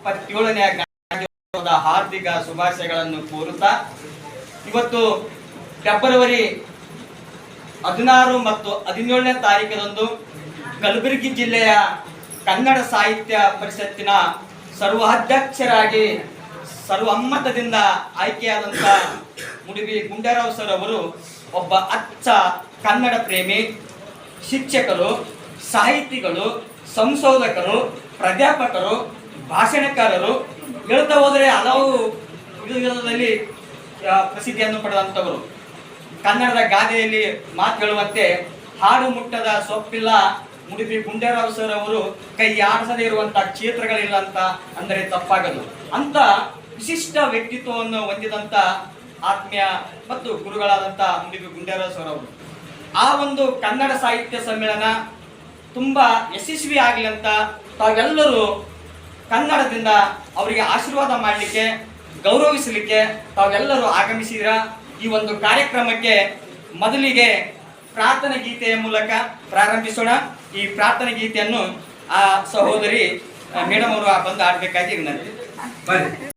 77ನೇ ಗಣರಾಜ್ಯೋತ್ಸವದ ಹಾರ್ದಿಕ ಶುಭಾಶಯಗಳನ್ನು ಕೋರುತ್ತಾ, ಇವತ್ತು ಫೆಬ್ರವರಿ 16 ಮತ್ತು 17ನೇ ತಾರೀಕಿನಂದು ಕಲಬುರಗಿ ಜಿಲ್ಲೆಯ ಕನ್ನಡ ಸಾಹಿತ್ಯ ಪರಿಷತ್ತಿನ ಸರ್ವಾಧ್ಯಕ್ಷರಾಗಿ ಸರ್ವಮ್ಮತದಿಂದ ಆಯ್ಕೆಯಾದಂಥ ಮುಡಿಬಿ ಗುಂಡೇರಾವ್ ಸರ್ ಅವರು ಒಬ್ಬ ಅಚ್ಚ ಕನ್ನಡ ಪ್ರೇಮಿ, ಶಿಕ್ಷಕರು, ಸಾಹಿತಿಗಳು, ಸಂಶೋಧಕರು, ಪ್ರಾಧ್ಯಾಪಕರು, ಭಾಷಣಕಾರರು, ಹೇಳ್ತಾ ಹೋದರೆ ಹಲವು ವಿಧದಲ್ಲಿ ಪ್ರಸಿದ್ಧಿಯನ್ನು ಪಡೆದಂಥವರು. ಕನ್ನಡದ ಗಾದೆಯಲ್ಲಿ ಮಾತು ಹೇಳುವಂತೆ ಹಾಡು ಮುಟ್ಟದ ಸೊಪ್ಪಿಲ್ಲ, ಮುಡಿಬಿ ಗುಂಡೇರಾವ್ ಸರ್ ಅವರು ಕೈ ಆಡಿಸದೇ ಇರುವಂತಹ ಕ್ಷೇತ್ರಗಳಿಲ್ಲ ಅಂತ ಅಂದರೆ ತಪ್ಪಾಗದು. ಅಂತ ವಿಶಿಷ್ಟ ವ್ಯಕ್ತಿತ್ವವನ್ನು ಹೊಂದಿದಂಥ ಆತ್ಮೀಯ ಮತ್ತು ಗುರುಗಳಾದಂಥ ಮುಡಿಬಿ ಗುಂಡೇರಾವ್ ಸರ್ ಅವರು ಆ ಒಂದು ಕನ್ನಡ ಸಾಹಿತ್ಯ ಸಮ್ಮೇಳನ ತುಂಬ ಯಶಸ್ವಿ ಆಗಲಿ ಅಂತ ತಾವೆಲ್ಲರೂ ಕನ್ನಡದಿಂದ ಅವರಿಗೆ ಆಶೀರ್ವಾದ ಮಾಡಲಿಕ್ಕೆ, ಗೌರವಿಸಲಿಕ್ಕೆ ತಾವೆಲ್ಲರೂ ಆಗಮಿಸಿದ್ರ. ಈ ಒಂದು ಕಾರ್ಯಕ್ರಮಕ್ಕೆ ಮೊದಲಿಗೆ ಪ್ರಾರ್ಥನೆ ಗೀತೆಯ ಮೂಲಕ ಪ್ರಾರಂಭಿಸೋಣ. ಈ ಪ್ರಾರ್ಥನೆ ಗೀತೆಯನ್ನು ಆ ಸಹೋದರಿ ಮೇಡಮ್ ಅವರು ಬಂದು ಆಡಬೇಕಾಗಿ ವಿನಂತಿ.